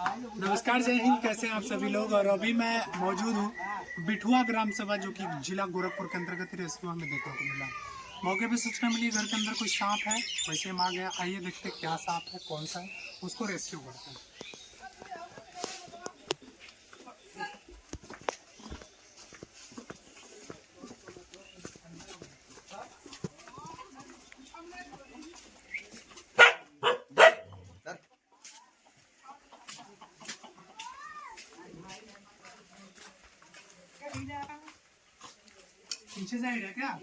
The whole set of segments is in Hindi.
नमस्कार, जय हिंद। कैसे हैं आप सभी लोग। और अभी मैं मौजूद हूँ बिठुआ ग्राम सभा, जो कि जिला गोरखपुर के अंतर्गत रेस्क्यू हमें देखने को मिला। मौके पे सूचना मिली घर के अंदर कोई सांप है, वैसे हम आ गया। आइए देखते क्या सांप है, कौन सा है, उसको रेस्क्यू करते हैं। पीछे साइड है क्या?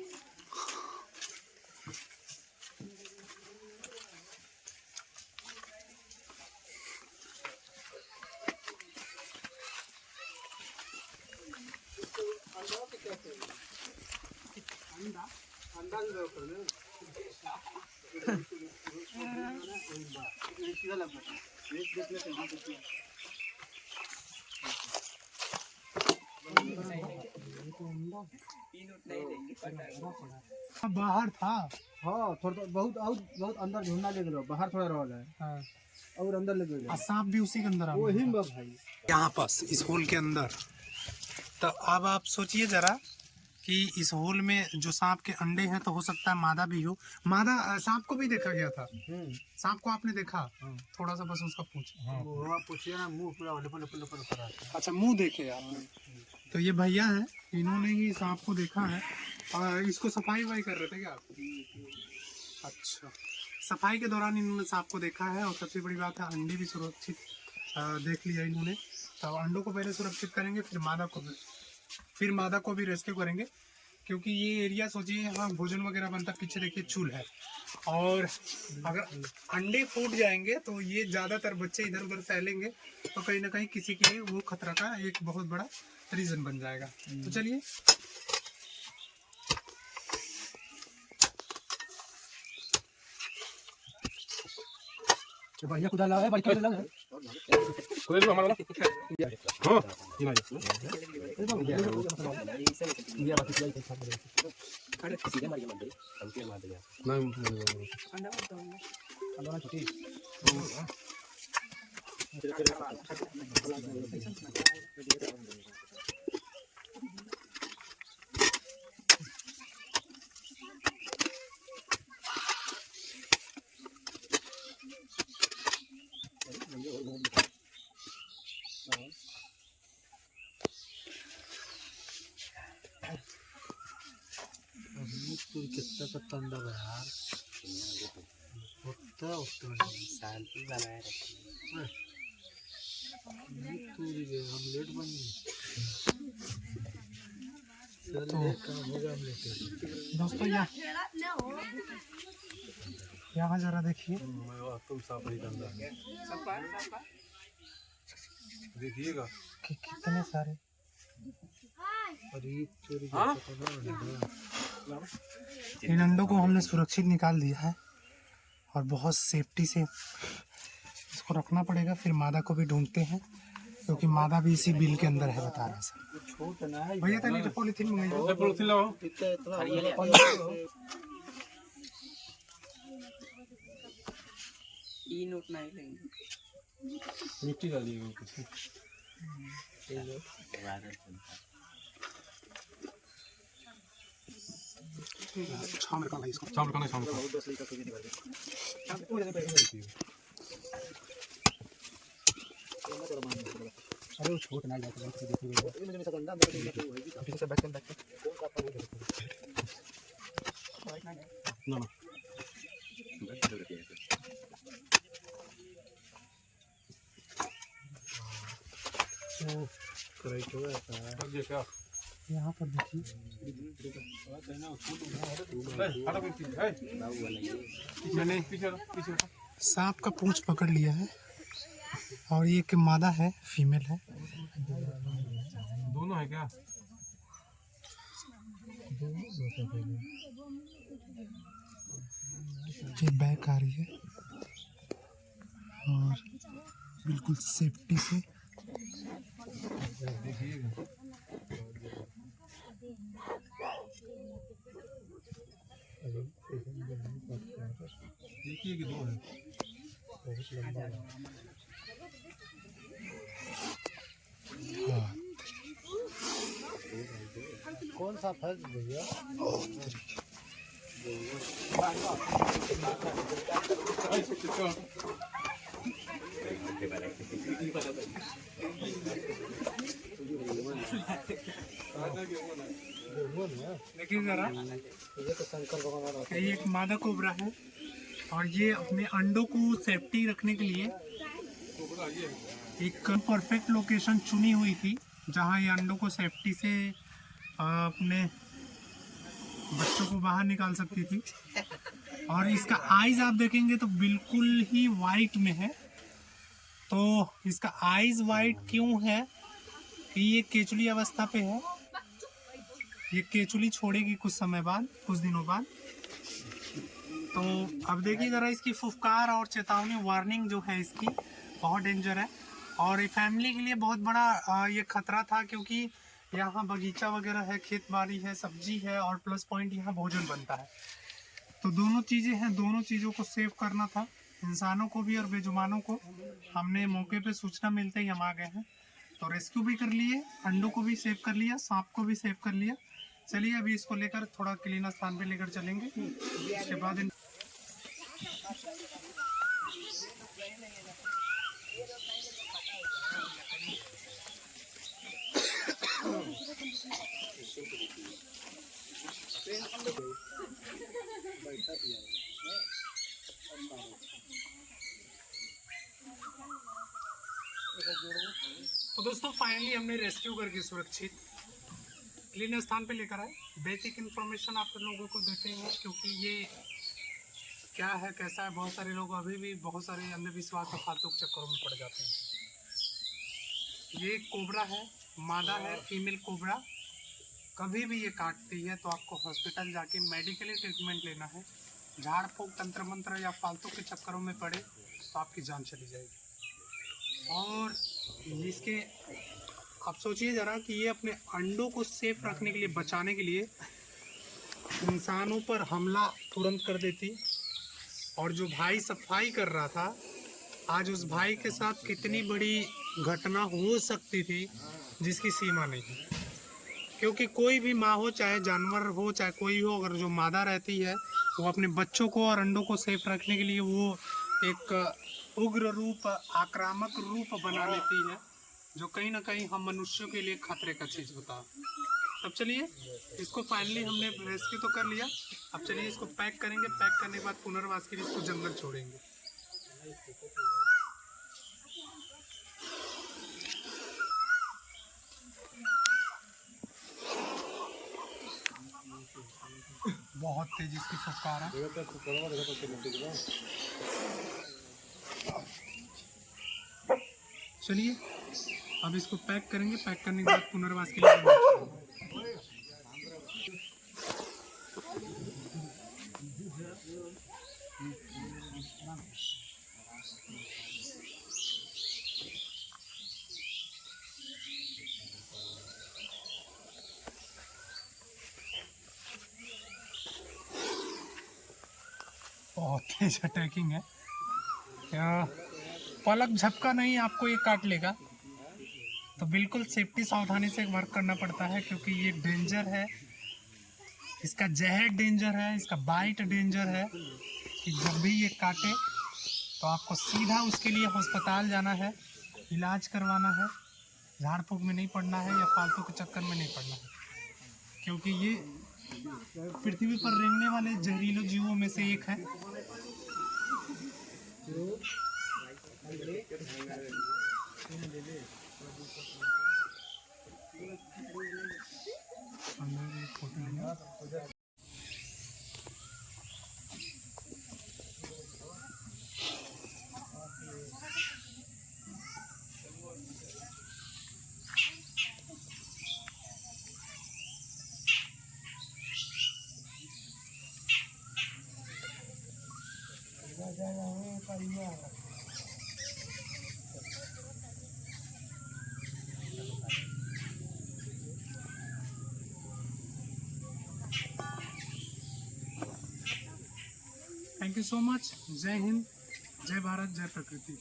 बाहर था। हाँ, थोड़ा बहुत अंदर ढूंढना ले गए, बाहर थोड़ा रहा है। हाँ। और अंदर ले गए, सांप भी उसी के अंदर आ वही में भाई, यहाँ पास इस होल के अंदर। तो अब आप सोचिए जरा कि इस होल में जो सांप के अंडे हैं, तो हो सकता है मादा भी हो। मादा सांप को भी देखा गया था। सांप को आपने देखा? हाँ। थोड़ा सा बस उसका पूछ। वो पूछिए ना, मुंह पूरा लपल करा है। अच्छा, मुंह देखे आपने? तो ये भैया है, इन्होंने ही सांप को देखा है। और इसको सफाई वफाई कर रहे थे क्या आप? अच्छा, सफाई के दौरान इन्होंने सांप को देखा है। और सबसे बड़ी बात है, अंडे भी सुरक्षित देख लिया इन्होंने। तो अंडों को पहले सुरक्षित करेंगे, फिर मादा को भी रेस्क्यू करेंगे। क्योंकि ये एरिया सोचिए, यहाँ भोजन वगैरह बनता। पीछे देखिए चूल है। और अगर अंडे फूट जाएंगे तो ये ज़्यादातर बच्चे इधर उधर फैलेंगे, तो कहीं ना कहीं किसी के लिए वो खतरा का एक बहुत बड़ा रीज़न बन जाएगा। तो चलिए। बढ़िया कुदा लगा है, बढ़िया लगा है। कोई भी हमारा हां ये ना ये बात है, अरे सीधे मार के मत दे, हमके मार दे नहीं अंडा छोटी कितना पत्ता अंडा है यार, होता शांति बनाए रखिए। ऑमलेट बन दोस्तों यहाँ जरा देखिए, तुम सांप ही गंदा देखिएगा कि कितने सारे। इन अंडों को हमने सुरक्षित निकाल दिया है और बहुत सेफ्टी से इसको रखना पड़ेगा। फिर मादा को भी ढूंढते हैं, क्योंकि मादा भी इसी बिल के अंदर है, बता रहे सर। भैया तनी पॉलीथीन मंगाइए। पॉलीथीन लाओ। ई नोट नहीं लेंगे, मिट्टी डालिएगा कुछ। छाम रखा है इसको। शाम का शाम का अरे वो छोट ना जाता है, ना ना ये क्या यहाँ पर देखिए, मैंने सांप का पूंछ पकड़ लिया है। और ये कि मादा है, फीमेल है। दोनों है क्या? ये बैक आ रही है और बिल्कुल सेफ्टी से। देखिए कि दो है। बहुत लंबा है। साफ है भैया। देखिए जरा, ये तो शंकर भगवान का ये एक मादा कोबरा है और ये अपने अंडों को सेफ्टी रखने के लिए एक परफेक्ट लोकेशन चुनी हुई थी जहां ये अंडों को सेफ्टी से अपने बच्चों को बाहर निकाल सकती थी। और इसका आईज आप देखेंगे तो बिल्कुल ही वाइट में है। तो इसका आईज वाइट क्यों है कि ये केचुली अवस्था पे है। ये केचुली छोड़ेगी कुछ समय बाद, कुछ दिनों बाद। तो अब देखिए ज़रा इसकी फुफकार और चेतावनी वार्निंग जो है इसकी बहुत डेंजर है। और ये फैमिली के लिए बहुत बड़ा ये खतरा था क्योंकि यहाँ बगीचा वगैरह है, खेत बाड़ी है, सब्जी है और प्लस पॉइंट यहाँ भोजन बनता है। तो दोनों चीज़ें हैं, दोनों चीज़ों को सेव करना था, इंसानों को भी और बेजुबानों को। हमने मौके पे सूचना मिलते ही हम आ गए हैं, तो रेस्क्यू भी कर लिए, अंडों को भी सेव कर लिया, सांप को भी सेव कर लिया। चलिए अभी इसको लेकर थोड़ा क्लीन स्थान पे लेकर चलेंगे, उसके बाद तो दोस्तों फाइनली हमने रेस्क्यू करके सुरक्षित क्लीन स्थान पे लेकर आए। बेसिक इन्फॉर्मेशन आप लोगों को देते हैं क्योंकि ये क्या है कैसा है, बहुत सारे लोग अभी भी बहुत सारे अंधविश्वास और फालतू के चक्करों में पड़ जाते हैं। ये कोबरा है, मादा है, फीमेल कोबरा। कभी भी ये काटती है तो आपको हॉस्पिटल जाके मेडिकली ट्रीटमेंट लेना है। झाड़ फूँक, तंत्र मंत्र या फालतू के चक्करों में पड़े तो आपकी जान चली जाएगी। और इसके आप सोचिए ज़रा कि ये अपने अंडों को सेफ रखने के लिए, बचाने के लिए इंसानों पर हमला तुरंत कर देती। और जो भाई सफाई कर रहा था, आज उस भाई के साथ कितनी बड़ी घटना हो सकती थी जिसकी सीमा नहीं है। क्योंकि कोई भी माँ हो, चाहे जानवर हो, चाहे कोई हो, अगर जो मादा रहती है वो अपने बच्चों को और अंडों को सेफ रखने के लिए वो एक उग्र रूप, आक्रामक रूप बना लेती है, जो कहीं ना कहीं हम मनुष्यों के लिए खतरे का चीज़ होता है। अब चलिए इसको फाइनली हमने रेस्क्यू तो कर लिया। अब चलिए इसको पैक करेंगे, पैक करने के बाद पुनर्वास के लिए इसको जंगल छोड़ेंगे। बहुत तेजी इसकी फुफकार है। चलिए अब इसको पैक करेंगे, पैक करने के बाद पुनर्वास के लिए बहुत तेज अटैकिंग है। पलक झपका नहीं आपको ये काट लेगा, तो बिल्कुल सेफ्टी सावधानी से वर्क करना पड़ता है क्योंकि ये डेंजर है। इसका जहर डेंजर है, इसका बाइट डेंजर है कि जब भी ये काटे तो आपको सीधा उसके लिए अस्पताल जाना है, इलाज करवाना है। झाड़ फूँक में नहीं पड़ना है या फालतू के चक्कर में नहीं पड़ना है, क्योंकि ये पृथ्वी पर रेंगने वाले जहरीले जीवों में से एक है। Thank you so much. जय हिंद, जय भारत, जय प्रकृति।